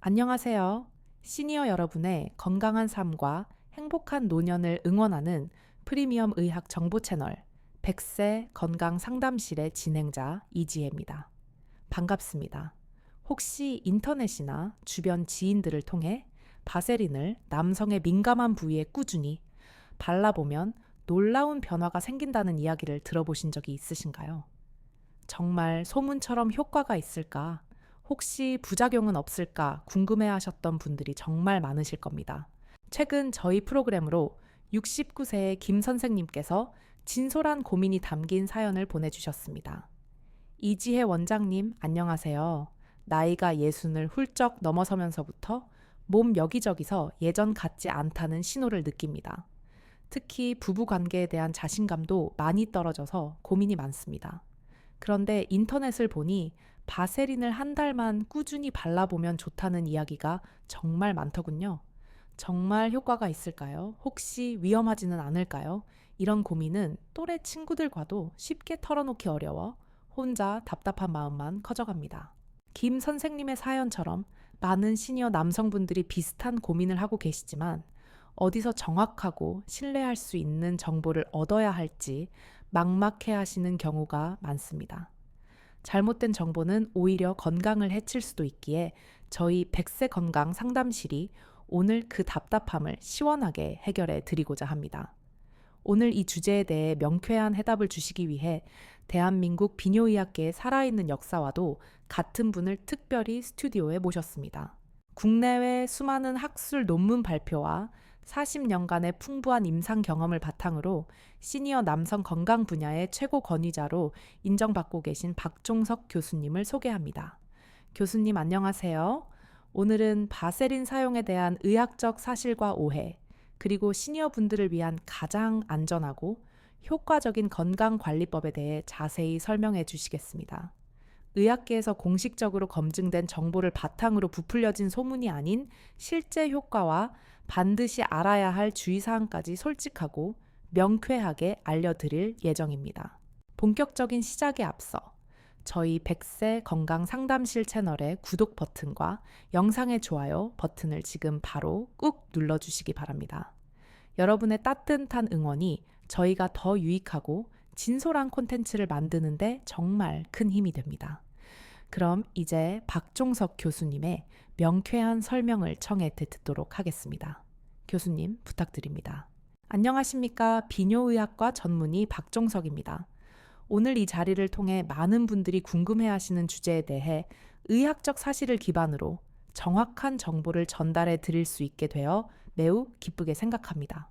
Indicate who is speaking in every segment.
Speaker 1: 안녕하세요. 시니어 여러분의 건강한 삶과 행복한 노년을 응원하는 프리미엄 의학 정보 채널 100세 건강 상담실의 진행자 이지혜입니다. 반갑습니다. 혹시 인터넷이나 주변 지인들을 통해 바세린을 남성의 민감한 부위에 꾸준히 발라보면 놀라운 변화가 생긴다는 이야기를 들어보신 적이 있으신가요? 정말 소문처럼 효과가 있을까? 혹시 부작용은 없을까 궁금해 하셨던 분들이 정말 많으실 겁니다. 최근 저희 프로그램으로 69세의 김 선생님께서 진솔한 고민이 담긴 사연을 보내주셨습니다. 이지혜 원장님, 안녕하세요. 나이가 예순을 훌쩍 넘어서면서부터 몸 여기저기서 예전 같지 않다는 신호를 느낍니다. 특히 부부 관계에 대한 자신감도 많이 떨어져서 고민이 많습니다. 그런데 인터넷을 보니 바세린을 한 달만 꾸준히 발라보면 좋다는 이야기가 정말 많더군요. 정말 효과가 있을까요? 혹시 위험하지는 않을까요? 이런 고민은 또래 친구들과도 쉽게 털어놓기 어려워 혼자 답답한 마음만 커져갑니다. 김 선생님의 사연처럼 많은 시니어 남성분들이 비슷한 고민을 하고 계시지만 어디서 정확하고 신뢰할 수 있는 정보를 얻어야 할지 막막해 하시는 경우가 많습니다. 잘못된 정보는 오히려 건강을 해칠 수도 있기에 저희 100세 건강 상담실이 오늘 그 답답함을 시원하게 해결해 드리고자 합니다. 오늘 이 주제에 대해 명쾌한 해답을 주시기 위해 대한민국 비뇨의학계의 살아있는 역사와도 같은 분을 특별히 스튜디오에 모셨습니다. 국내외 수많은 학술 논문 발표와 40년간의 풍부한 임상 경험을 바탕으로 시니어 남성 건강 분야의 최고 권위자로 인정받고 계신 박종석 교수님을 소개합니다. 교수님 안녕하세요. 오늘은 바세린 사용에 대한 의학적 사실과 오해, 그리고 시니어 분들을 위한 가장 안전하고 효과적인 건강관리법에 대해 자세히 설명해 주시겠습니다. 의학계에서 공식적으로 검증된 정보를 바탕으로 부풀려진 소문이 아닌 실제 효과와 반드시 알아야 할 주의사항까지 솔직하고 명쾌하게 알려드릴 예정입니다. 본격적인 시작에 앞서 저희 100세 건강 상담실 채널의 구독 버튼과 영상의 좋아요 버튼을 지금 바로 꾹 눌러주시기 바랍니다. 여러분의 따뜻한 응원이 저희가 더 유익하고 진솔한 콘텐츠를 만드는데 정말 큰 힘이 됩니다. 그럼 이제 박종석 교수님의 명쾌한 설명을 청해 듣도록 하겠습니다. 교수님 부탁드립니다. 안녕하십니까. 비뇨의학과 전문의 박종석입니다. 오늘 이 자리를 통해 많은 분들이 궁금해하시는 주제에 대해 의학적 사실을 기반으로 정확한 정보를 전달해 드릴 수 있게 되어 매우 기쁘게 생각합니다.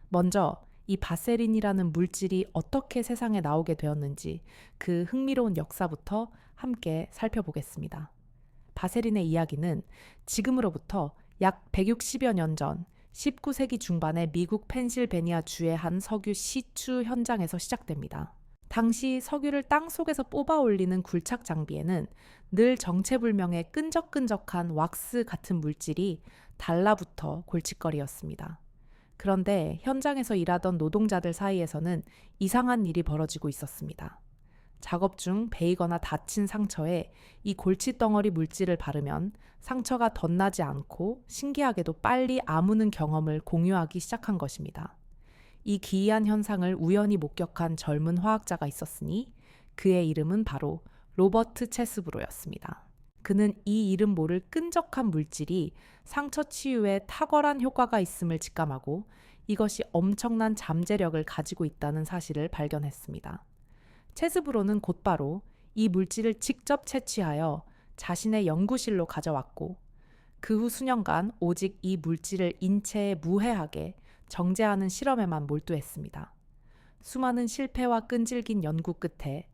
Speaker 1: 먼저 이 바세린이라는 물질이 어떻게 세상에 나오게 되었는지 그 흥미로운 역사부터 함께 살펴보겠습니다. 바세린의 이야기는 지금으로부터 약 160여 년 전 19세기 중반의 미국 펜실베니아 주의 한 석유 시추 현장에서 시작됩니다. 당시 석유를 땅 속에서 뽑아 올리는 굴착 장비에는 늘 정체불명의 끈적끈적한 왁스 같은 물질이 달라붙어 골칫거리였습니다. 그런데 현장에서 일하던 노동자들 사이에서는 이상한 일이 벌어지고 있었습니다. 작업 중 베이거나 다친 상처에 이 골칫덩어리 물질을 바르면 상처가 덧나지 않고 신기하게도 빨리 아무는 경험을 공유하기 시작한 것입니다. 이 기이한 현상을 우연히 목격한 젊은 화학자가 있었으니 그의 이름은 바로 로버트 체스브로였습니다. 그는 이 이름 모를 끈적한 물질이 상처 치유에 탁월한 효과가 있음을 직감하고 이것이 엄청난 잠재력을 가지고 있다는 사실을 발견했습니다. 체스브로는 곧바로 이 물질을 직접 채취하여 자신의 연구실로 가져왔고 그 후 수년간 오직 이 물질을 인체에 무해하게 정제하는 실험에만 몰두했습니다. 수많은 실패와 끈질긴 연구 끝에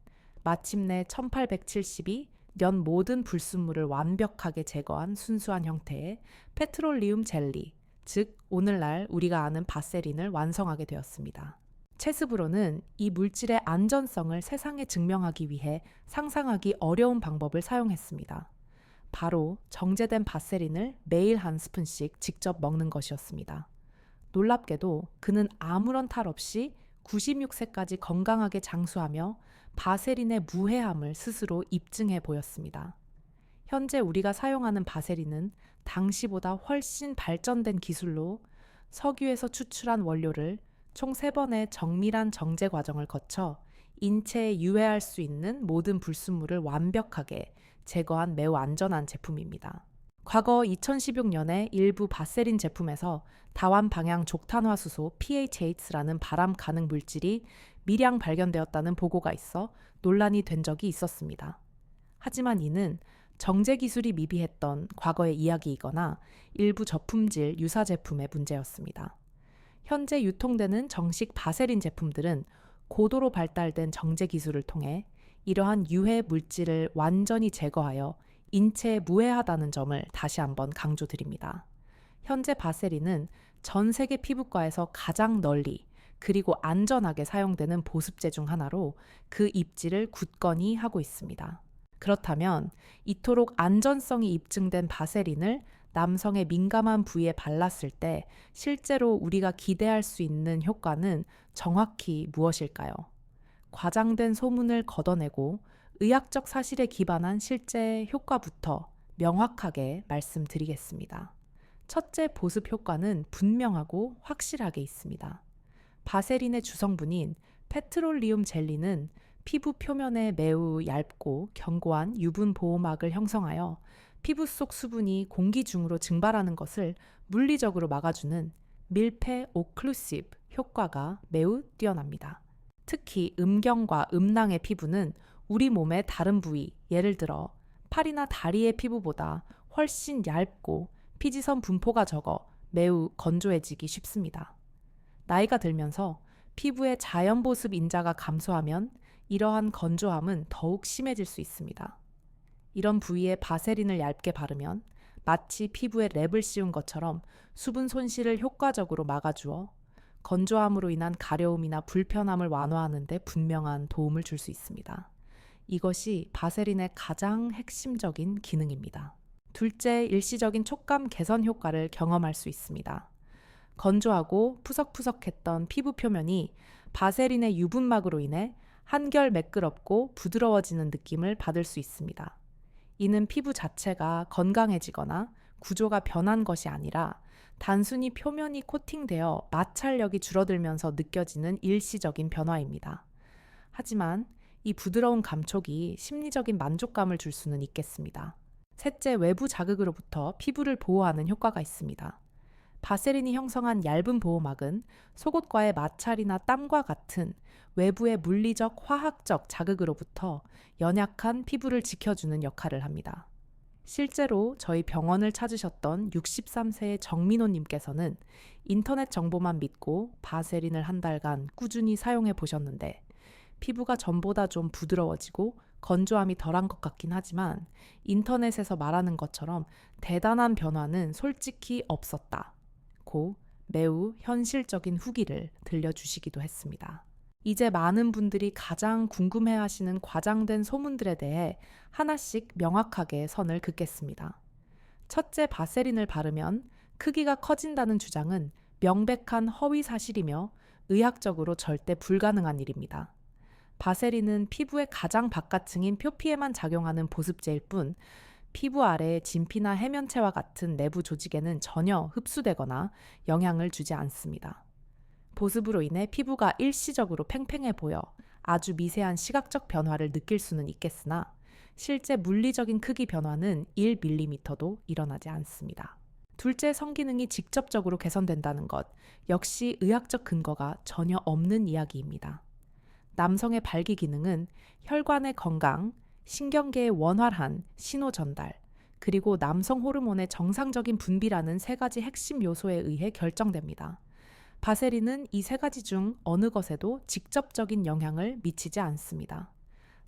Speaker 1: 마침내 1870이 면 모든 불순물을 완벽하게 제거한 순수한 형태의 페트롤리움 젤리, 즉 오늘날 우리가 아는 바세린을 완성하게 되었습니다. 체스브로는 이 물질의 안전성을 세상에 증명하기 위해 상상하기 어려운 방법을 사용했습니다. 바로 정제된 바세린을 매일 한 스푼씩 직접 먹는 것이었습니다. 놀랍게도 그는 아무런 탈 없이 96세까지 건강하게 장수하며 바세린의 무해함을 스스로 입증해 보였습니다. 현재 우리가 사용하는 바세린은 당시보다 훨씬 발전된 기술로 석유에서 추출한 원료를 총 3번의 정밀한 정제 과정을 거쳐 인체에 유해할 수 있는 모든 불순물을 완벽하게 제거한 매우 안전한 제품입니다. 과거 2016년에 일부 바세린 제품에서 다완 방향 족탄화수소 PHAT라는 발암 가능 물질이 미량 발견되었다는 보고가 있어 논란이 된 적이 있었습니다. 하지만 이는 정제 기술이 미비했던 과거의 이야기이거나 일부 저품질 유사 제품의 문제였습니다. 현재 유통되는 정식 바세린 제품들은 고도로 발달된 정제 기술을 통해 이러한 유해 물질을 완전히 제거하여 인체에 무해하다는 점을 다시 한번 강조드립니다. 현재 바세린은 전 세계 피부과에서 가장 널리 그리고 안전하게 사용되는 보습제 중 하나로 그 입지를 굳건히 하고 있습니다. 그렇다면 이토록 안전성이 입증된 바세린을 남성의 민감한 부위에 발랐을 때 실제로 우리가 기대할 수 있는 효과는 정확히 무엇일까요? 과장된 소문을 걷어내고 의학적 사실에 기반한 실제 효과부터 명확하게 말씀드리겠습니다. 첫째 보습 효과는 분명하고 확실하게 있습니다. 바세린의 주성분인 페트롤리움 젤리는 피부 표면에 매우 얇고 견고한 유분 보호막을 형성하여 피부 속 수분이 공기 중으로 증발하는 것을 물리적으로 막아주는 밀폐 오클루시브 효과가 매우 뛰어납니다. 특히 음경과 음낭의 피부는 우리 몸의 다른 부위, 예를 들어 팔이나 다리의 피부보다 훨씬 얇고 피지선 분포가 적어 매우 건조해지기 쉽습니다. 나이가 들면서 피부의 자연 보습 인자가 감소하면 이러한 건조함은 더욱 심해질 수 있습니다. 이런 부위에 바세린을 얇게 바르면 마치 피부에 랩을 씌운 것처럼 수분 손실을 효과적으로 막아주어 건조함으로 인한 가려움이나 불편함을 완화하는 데 분명한 도움을 줄 수 있습니다. 이것이 바세린의 가장 핵심적인 기능입니다. 둘째, 일시적인 촉감 개선 효과를 경험할 수 있습니다. 건조하고 푸석푸석했던 피부 표면이 바세린의 유분막으로 인해 한결 매끄럽고 부드러워지는 느낌을 받을 수 있습니다. 이는 피부 자체가 건강해지거나 구조가 변한 것이 아니라 단순히 표면이 코팅되어 마찰력이 줄어들면서 느껴지는 일시적인 변화입니다. 하지만 이 부드러운 감촉이 심리적인 만족감을 줄 수는 있겠습니다. 셋째, 외부 자극으로부터 피부를 보호하는 효과가 있습니다. 바세린이 형성한 얇은 보호막은 속옷과의 마찰이나 땀과 같은 외부의 물리적, 화학적 자극으로부터 연약한 피부를 지켜주는 역할을 합니다. 실제로 저희 병원을 찾으셨던 63세의 정민호님께서는 인터넷 정보만 믿고 바세린을 한 달간 꾸준히 사용해 보셨는데 피부가 전보다 좀 부드러워지고 건조함이 덜한 것 같긴 하지만 인터넷에서 말하는 것처럼 대단한 변화는 솔직히 없었다. 고 매우 현실적인 후기를 들려주시기도 했습니다. 이제 많은 분들이 가장 궁금해하시는 과장된 소문들에 대해 하나씩 명확하게 선을 긋겠습니다. 첫째, 바세린을 바르면 크기가 커진다는 주장은 명백한 허위 사실이며 의학적으로 절대 불가능한 일입니다. 바세린은 피부의 가장 바깥층인 표피에만 작용하는 보습제일 뿐 피부 아래의 진피나 해면체와 같은 내부 조직에는 전혀 흡수되거나 영향을 주지 않습니다. 보습으로 인해 피부가 일시적으로 팽팽해 보여 아주 미세한 시각적 변화를 느낄 수는 있겠으나 실제 물리적인 크기 변화는 1mm도 일어나지 않습니다. 둘째, 성기능이 직접적으로 개선된다는 것 역시 의학적 근거가 전혀 없는 이야기입니다. 남성의 발기 기능은 혈관의 건강, 신경계의 원활한 신호 전달, 그리고 남성 호르몬의 정상적인 분비라는 3가지 핵심 요소에 의해 결정됩니다. 바세린은 이 3가지 중 어느 것에도 직접적인 영향을 미치지 않습니다.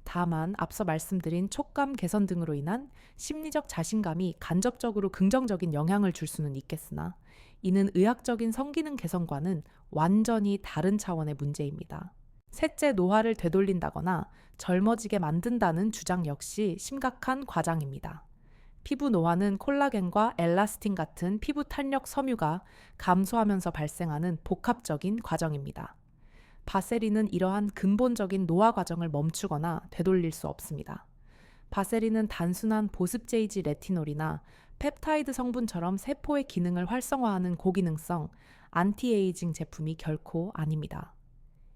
Speaker 1: 다만 앞서 말씀드린 촉감 개선 등으로 인한 심리적 자신감이 간접적으로 긍정적인 영향을 줄 수는 있겠으나 이는 의학적인 성기능 개선과는 완전히 다른 차원의 문제입니다. 셋째, 노화를 되돌린다거나 젊어지게 만든다는 주장 역시 심각한 과장입니다. 피부 노화는 콜라겐과 엘라스틴 같은 피부 탄력 섬유가 감소하면서 발생하는 복합적인 과정입니다. 바세린은 이러한 근본적인 노화 과정을 멈추거나 되돌릴 수 없습니다. 바세린은 단순한 보습제이지 레티놀이나 펩타이드 성분처럼 세포의 기능을 활성화하는 고기능성 안티에이징 제품이 결코 아닙니다.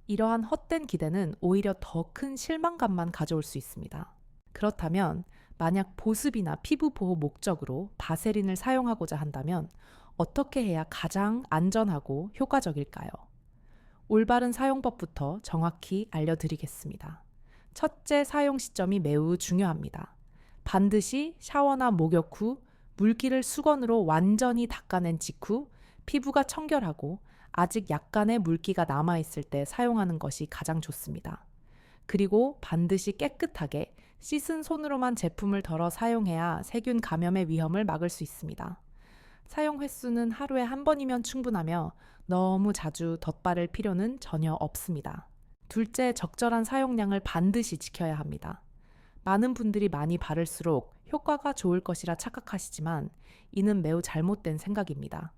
Speaker 1: 이러한 헛된 기대는 오히려 더 큰 실망감만 가져올 수 있습니다. 그렇다면 만약 보습이나 피부 보호 목적으로 바세린을 사용하고자 한다면 어떻게 해야 가장 안전하고 효과적일까요? 올바른 사용법부터 정확히 알려드리겠습니다. 첫째, 사용 시점이 매우 중요합니다. 반드시 샤워나 목욕 후 물기를 수건으로 완전히 닦아낸 직후 피부가 청결하고 아직 약간의 물기가 남아있을 때 사용하는 것이 가장 좋습니다. 그리고 반드시 깨끗하게 씻은 손으로만 제품을 덜어 사용해야 세균 감염의 위험을 막을 수 있습니다. 사용 횟수는 하루에 한 번이면 충분하며 너무 자주 덧바를 필요는 전혀 없습니다. 둘째, 적절한 사용량을 반드시 지켜야 합니다. 많은 분들이 많이 바를수록 효과가 좋을 것이라 착각하시지만 이는 매우 잘못된 생각입니다.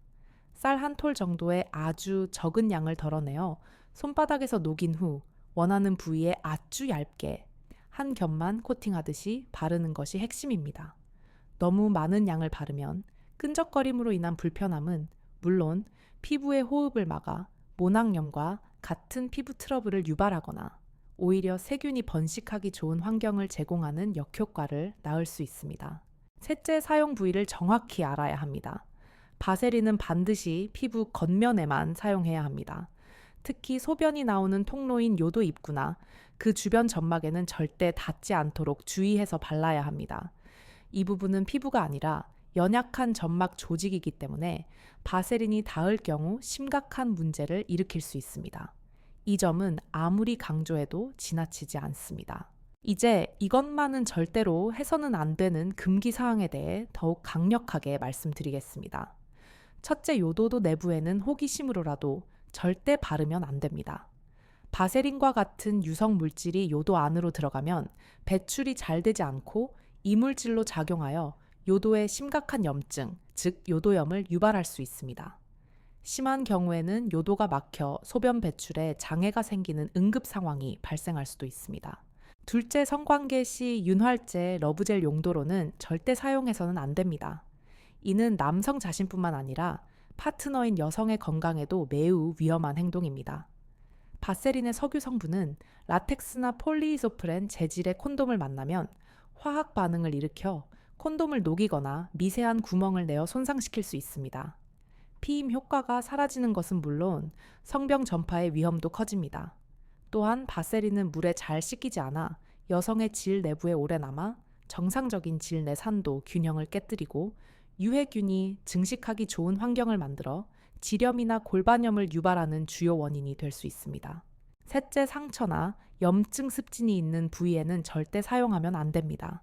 Speaker 1: 쌀 한 톨 정도의 아주 적은 양을 덜어내어 손바닥에서 녹인 후 원하는 부위에 아주 얇게 한 겹만 코팅하듯이 바르는 것이 핵심입니다. 너무 많은 양을 바르면 끈적거림으로 인한 불편함은 물론 피부의 호흡을 막아 모낭염과 같은 피부 트러블을 유발하거나 오히려 세균이 번식하기 좋은 환경을 제공하는 역효과를 낳을 수 있습니다. 셋째, 사용 부위를 정확히 알아야 합니다. 바세린은 반드시 피부 겉면에만 사용해야 합니다. 특히 소변이 나오는 통로인 요도 입구나 그 주변 점막에는 절대 닿지 않도록 주의해서 발라야 합니다. 이 부분은 피부가 아니라 연약한 점막 조직이기 때문에 바세린이 닿을 경우 심각한 문제를 일으킬 수 있습니다. 이 점은 아무리 강조해도 지나치지 않습니다. 이제 이것만은 절대로 해서는 안 되는 금기 사항에 대해 더욱 강력하게 말씀드리겠습니다. 첫째, 요도도 내부에는 호기심으로라도 절대 바르면 안 됩니다. 바세린과 같은 유성 물질이 요도 안으로 들어가면 배출이 잘 되지 않고 이물질로 작용하여 요도에 심각한 염증, 즉 요도염을 유발할 수 있습니다. 심한 경우에는 요도가 막혀 소변 배출에 장애가 생기는 응급 상황이 발생할 수도 있습니다. 둘째, 성관계 시 윤활제, 러브젤 용도로는 절대 사용해서는 안 됩니다. 이는 남성 자신뿐만 아니라 파트너인 여성의 건강에도 매우 위험한 행동입니다. 바세린의 석유 성분은 라텍스나 폴리이소프렌 재질의 콘돔을 만나면 화학 반응을 일으켜 콘돔을 녹이거나 미세한 구멍을 내어 손상시킬 수 있습니다. 피임 효과가 사라지는 것은 물론 성병 전파의 위험도 커집니다. 또한 바세린은 물에 잘 씻기지 않아 여성의 질 내부에 오래 남아 정상적인 질 내 산도 균형을 깨뜨리고 유해균이 증식하기 좋은 환경을 만들어 지렴이나 골반염을 유발하는 주요 원인이 될 수 있습니다. 셋째, 상처나 염증 습진이 있는 부위에는 절대 사용하면 안 됩니다.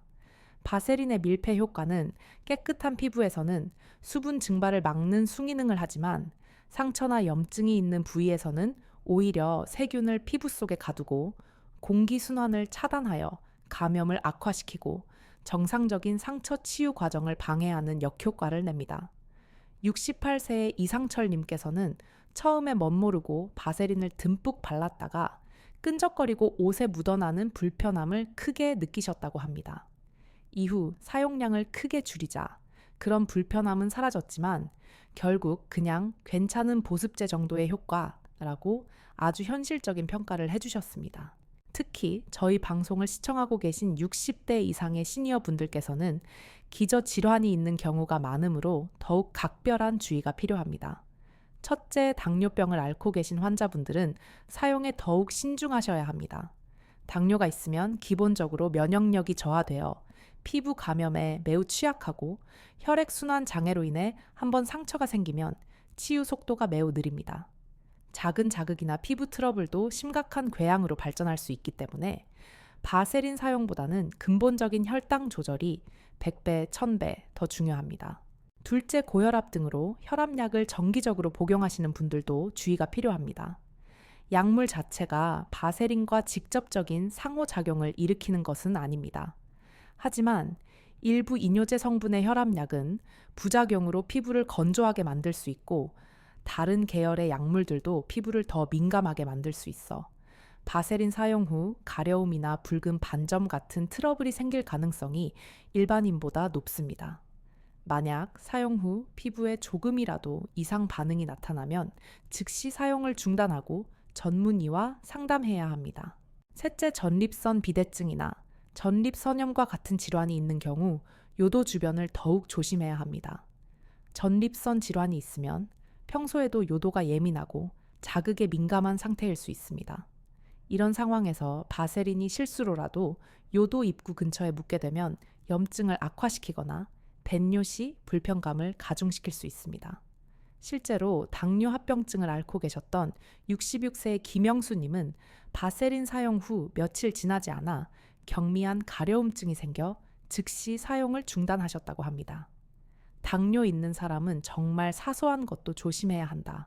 Speaker 1: 바세린의 밀폐 효과는 깨끗한 피부에서는 수분 증발을 막는 순기능을 하지만 상처나 염증이 있는 부위에서는 오히려 세균을 피부 속에 가두고 공기 순환을 차단하여 감염을 악화시키고 정상적인 상처 치유 과정을 방해하는 역효과를 냅니다. 68세의 이상철님께서는 처음에 멋모르고 바세린을 듬뿍 발랐다가 끈적거리고 옷에 묻어나는 불편함을 크게 느끼셨다고 합니다. 이후 사용량을 크게 줄이자 그런 불편함은 사라졌지만 결국 그냥 괜찮은 보습제 정도의 효과라고 아주 현실적인 평가를 해주셨습니다. 특히 저희 방송을 시청하고 계신 60대 이상의 시니어 분들께서는 기저질환이 있는 경우가 많으므로 더욱 각별한 주의가 필요합니다. 첫째, 당뇨병을 앓고 계신 환자분들은 사용에 더욱 신중하셔야 합니다. 당뇨가 있으면 기본적으로 면역력이 저하되어 피부 감염에 매우 취약하고 혈액순환 장애로 인해 한번 상처가 생기면 치유 속도가 매우 느립니다. 작은 자극이나 피부 트러블도 심각한 궤양으로 발전할 수 있기 때문에 바세린 사용보다는 근본적인 혈당 조절이 100배, 1000배 더 중요합니다. 둘째, 고혈압 등으로 혈압약을 정기적으로 복용하시는 분들도 주의가 필요합니다. 약물 자체가 바세린과 직접적인 상호작용을 일으키는 것은 아닙니다. 하지만 일부 이뇨제 성분의 혈압약은 부작용으로 피부를 건조하게 만들 수 있고 다른 계열의 약물들도 피부를 더 민감하게 만들 수 있어 바세린 사용 후 가려움이나 붉은 반점 같은 트러블이 생길 가능성이 일반인보다 높습니다. 만약 사용 후 피부에 조금이라도 이상 반응이 나타나면 즉시 사용을 중단하고 전문의와 상담해야 합니다. 셋째, 전립선 비대증이나 전립선염과 같은 질환이 있는 경우 요도 주변을 더욱 조심해야 합니다. 전립선 질환이 있으면 평소에도 요도가 예민하고 자극에 민감한 상태일 수 있습니다. 이런 상황에서 바세린이 실수로라도 요도 입구 근처에 묻게 되면 염증을 악화시키거나 뱃요 시 불편감을 가중시킬 수 있습니다. 실제로 당뇨 합병증을 앓고 계셨던 66세의 김영수님은 바세린 사용 후 며칠 지나지 않아 경미한 가려움증이 생겨 즉시 사용을 중단하셨다고 합니다. 당뇨 있는 사람은 정말 사소한 것도 조심해야 한다는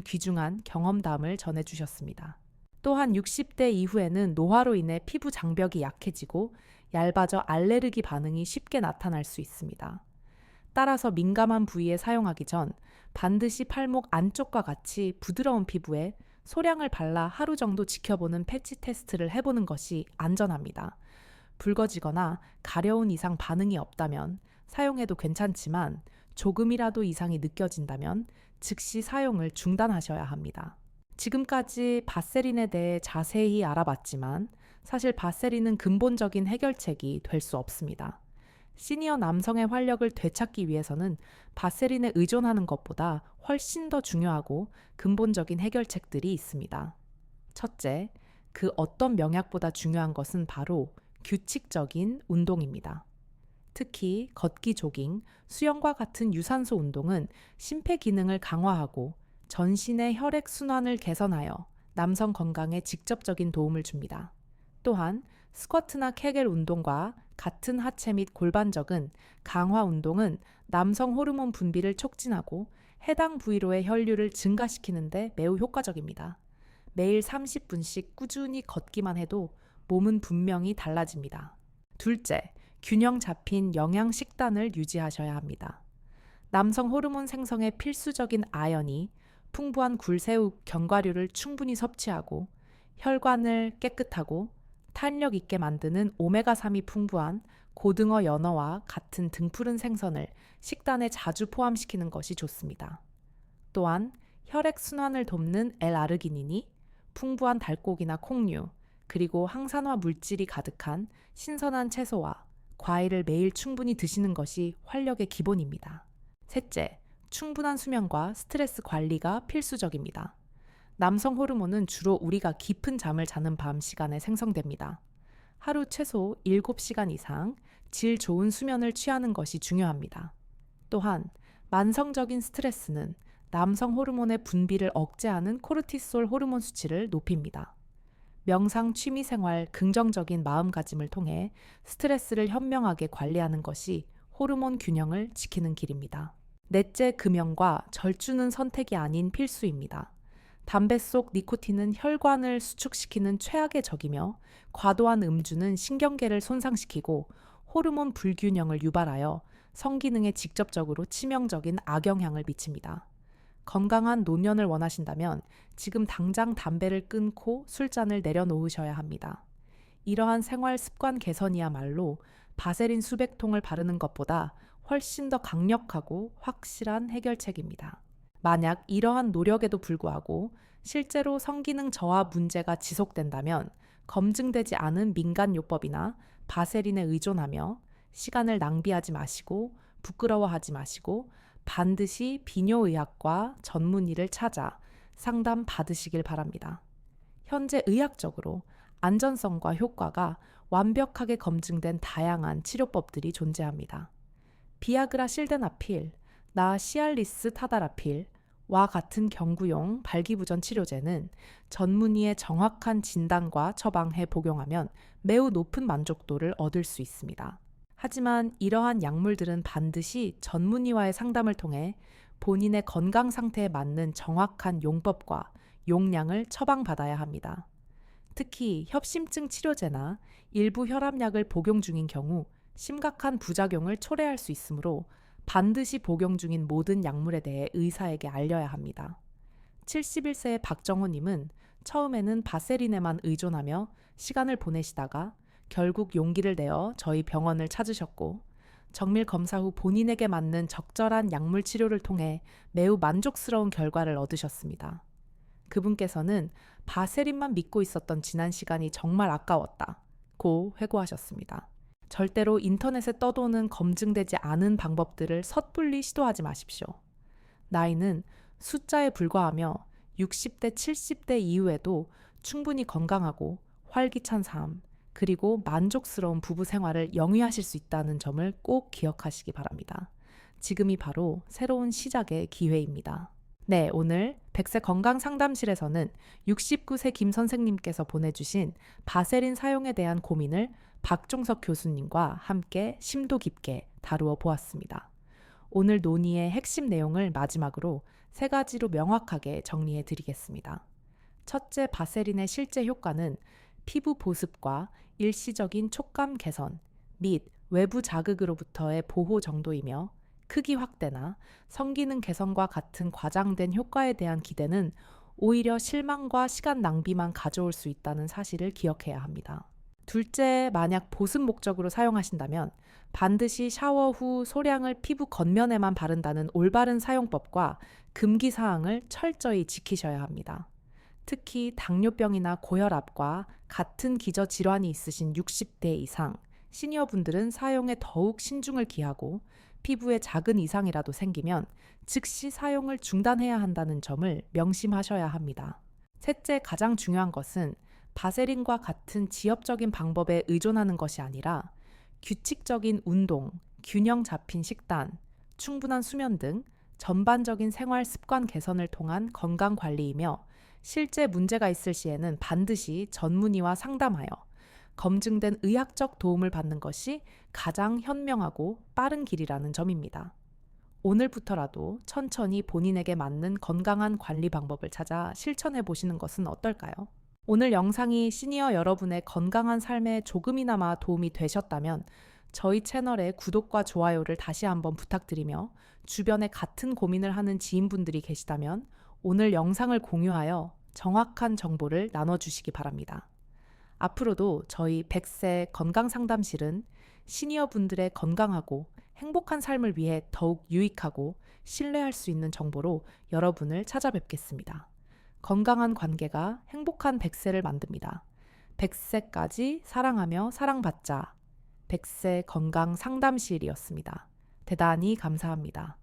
Speaker 1: 귀중한 경험담을 전해주셨습니다. 또한 60대 이후에는 노화로 인해 피부 장벽이 약해지고 얇아져 알레르기 반응이 쉽게 나타날 수 있습니다. 따라서 민감한 부위에 사용하기 전 반드시 팔목 안쪽과 같이 부드러운 피부에 소량을 발라 하루 정도 지켜보는 패치 테스트를 해보는 것이 안전합니다. 붉어지거나 가려운 이상 반응이 없다면 사용해도 괜찮지만 조금이라도 이상이 느껴진다면 즉시 사용을 중단하셔야 합니다. 지금까지 바세린에 대해 자세히 알아봤지만 사실 바세린은 근본적인 해결책이 될 수 없습니다. 시니어 남성의 활력을 되찾기 위해서는 바세린에 의존하는 것보다 훨씬 더 중요하고 근본적인 해결책들이 있습니다. 첫째, 그 어떤 명약보다 중요한 것은 바로 규칙적인 운동입니다. 특히 걷기, 조깅, 수영과 같은 유산소 운동은 심폐 기능을 강화하고 전신의 혈액 순환을 개선하여 남성 건강에 직접적인 도움을 줍니다. 또한 스쿼트나 케겔 운동과 같은 하체 및 골반적은 강화 운동은 남성 호르몬 분비를 촉진하고 해당 부위로의 혈류를 증가시키는 데 매우 효과적입니다. 매일 30분씩 꾸준히 걷기만 해도 몸은 분명히 달라집니다. 둘째, 균형 잡힌 영양 식단을 유지하셔야 합니다. 남성 호르몬 생성에 필수적인 아연이 풍부한 굴새우 견과류를 충분히 섭취하고 혈관을 깨끗하고 탄력 있게 만드는 오메가3이 풍부한 고등어 연어와 같은 등푸른 생선을 식단에 자주 포함시키는 것이 좋습니다. 또한 혈액 순환을 돕는 L아르기닌이 풍부한 닭고기나 콩류, 그리고 항산화 물질이 가득한 신선한 채소와 과일을 매일 충분히 드시는 것이 활력의 기본입니다. 셋째, 충분한 수면과 스트레스 관리가 필수적입니다. 남성 호르몬은 주로 우리가 깊은 잠을 자는 밤 시간에 생성됩니다. 하루 최소 7시간 이상 질 좋은 수면을 취하는 것이 중요합니다. 또한 만성적인 스트레스는 남성 호르몬의 분비를 억제하는 코르티솔 호르몬 수치를 높입니다. 명상, 취미생활, 긍정적인 마음가짐을 통해 스트레스를 현명하게 관리하는 것이 호르몬 균형을 지키는 길입니다. 넷째, 금연과 절주는 선택이 아닌 필수입니다. 담배 속 니코틴은 혈관을 수축시키는 최악의 적이며 과도한 음주는 신경계를 손상시키고 호르몬 불균형을 유발하여 성기능에 직접적으로 치명적인 악영향을 미칩니다. 건강한 노년을 원하신다면 지금 당장 담배를 끊고 술잔을 내려놓으셔야 합니다. 이러한 생활 습관 개선이야말로 바세린 수백 통을 바르는 것보다 훨씬 더 강력하고 확실한 해결책입니다. 만약 이러한 노력에도 불구하고 실제로 성기능 저하 문제가 지속된다면 검증되지 않은 민간요법이나 바세린에 의존하며 시간을 낭비하지 마시고 부끄러워하지 마시고 반드시 비뇨의학과 전문의를 찾아 상담 받으시길 바랍니다. 현재 의학적으로 안전성과 효과가 완벽하게 검증된 다양한 치료법들이 존재합니다. 비아그라 실데나필, 시알리스 타다라필과 같은 경구용 발기부전 치료제는 전문의의 정확한 진단과 처방해 복용하면 매우 높은 만족도를 얻을 수 있습니다. 하지만 이러한 약물들은 반드시 전문의와의 상담을 통해 본인의 건강 상태에 맞는 정확한 용법과 용량을 처방받아야 합니다. 특히 협심증 치료제나 일부 혈압약을 복용 중인 경우 심각한 부작용을 초래할 수 있으므로 반드시 복용 중인 모든 약물에 대해 의사에게 알려야 합니다. 71세의 박정호님은 처음에는 바세린에만 의존하며 시간을 보내시다가 결국 용기를 내어 저희 병원을 찾으셨고 정밀 검사 후 본인에게 맞는 적절한 약물 치료를 통해 매우 만족스러운 결과를 얻으셨습니다. 그분께서는 바세린만 믿고 있었던 지난 시간이 정말 아까웠다고 회고하셨습니다. 절대로 인터넷에 떠도는 검증되지 않은 방법들을 섣불리 시도하지 마십시오. 나이는 숫자에 불과하며 60대, 70대 이후에도 충분히 건강하고 활기찬 삶, 그리고 만족스러운 부부 생활을 영위하실 수 있다는 점을 꼭 기억하시기 바랍니다. 지금이 바로 새로운 시작의 기회입니다. 네, 오늘 백세 건강 상담실에서는 69세 김 선생님께서 보내주신 바세린 사용에 대한 고민을 박종석 교수님과 함께 심도 깊게 다루어 보았습니다. 오늘 논의의 핵심 내용을 마지막으로 세 가지로 명확하게 정리해 드리겠습니다. 첫째, 바세린의 실제 효과는 피부 보습과 일시적인 촉감 개선 및 외부 자극으로부터의 보호 정도이며 크기 확대나 성기능 개선과 같은 과장된 효과에 대한 기대는 오히려 실망과 시간 낭비만 가져올 수 있다는 사실을 기억해야 합니다. 둘째, 만약 보습 목적으로 사용하신다면 반드시 샤워 후 소량을 피부 겉면에만 바른다는 올바른 사용법과 금기 사항을 철저히 지키셔야 합니다. 특히 당뇨병이나 고혈압과 같은 기저 질환이 있으신 60대 이상, 시니어분들은 사용에 더욱 신중을 기하고 피부에 작은 이상이라도 생기면 즉시 사용을 중단해야 한다는 점을 명심하셔야 합니다. 셋째, 가장 중요한 것은 바세린과 같은 지엽적인 방법에 의존하는 것이 아니라 규칙적인 운동, 균형 잡힌 식단, 충분한 수면 등 전반적인 생활 습관 개선을 통한 건강 관리이며 실제 문제가 있을 시에는 반드시 전문의와 상담하여 검증된 의학적 도움을 받는 것이 가장 현명하고 빠른 길이라는 점입니다. 오늘부터라도 천천히 본인에게 맞는 건강한 관리 방법을 찾아 실천해 보시는 것은 어떨까요? 오늘 영상이 시니어 여러분의 건강한 삶에 조금이나마 도움이 되셨다면 저희 채널의 구독과 좋아요를 다시 한번 부탁드리며 주변에 같은 고민을 하는 지인분들이 계시다면 오늘 영상을 공유하여 정확한 정보를 나눠주시기 바랍니다. 앞으로도 저희 100세 건강상담실은 시니어분들의 건강하고 행복한 삶을 위해 더욱 유익하고 신뢰할 수 있는 정보로 여러분을 찾아뵙겠습니다. 건강한 관계가 행복한 100세를 만듭니다. 100세까지 사랑하며 사랑받자. 100세 건강 상담실이었습니다. 대단히 감사합니다.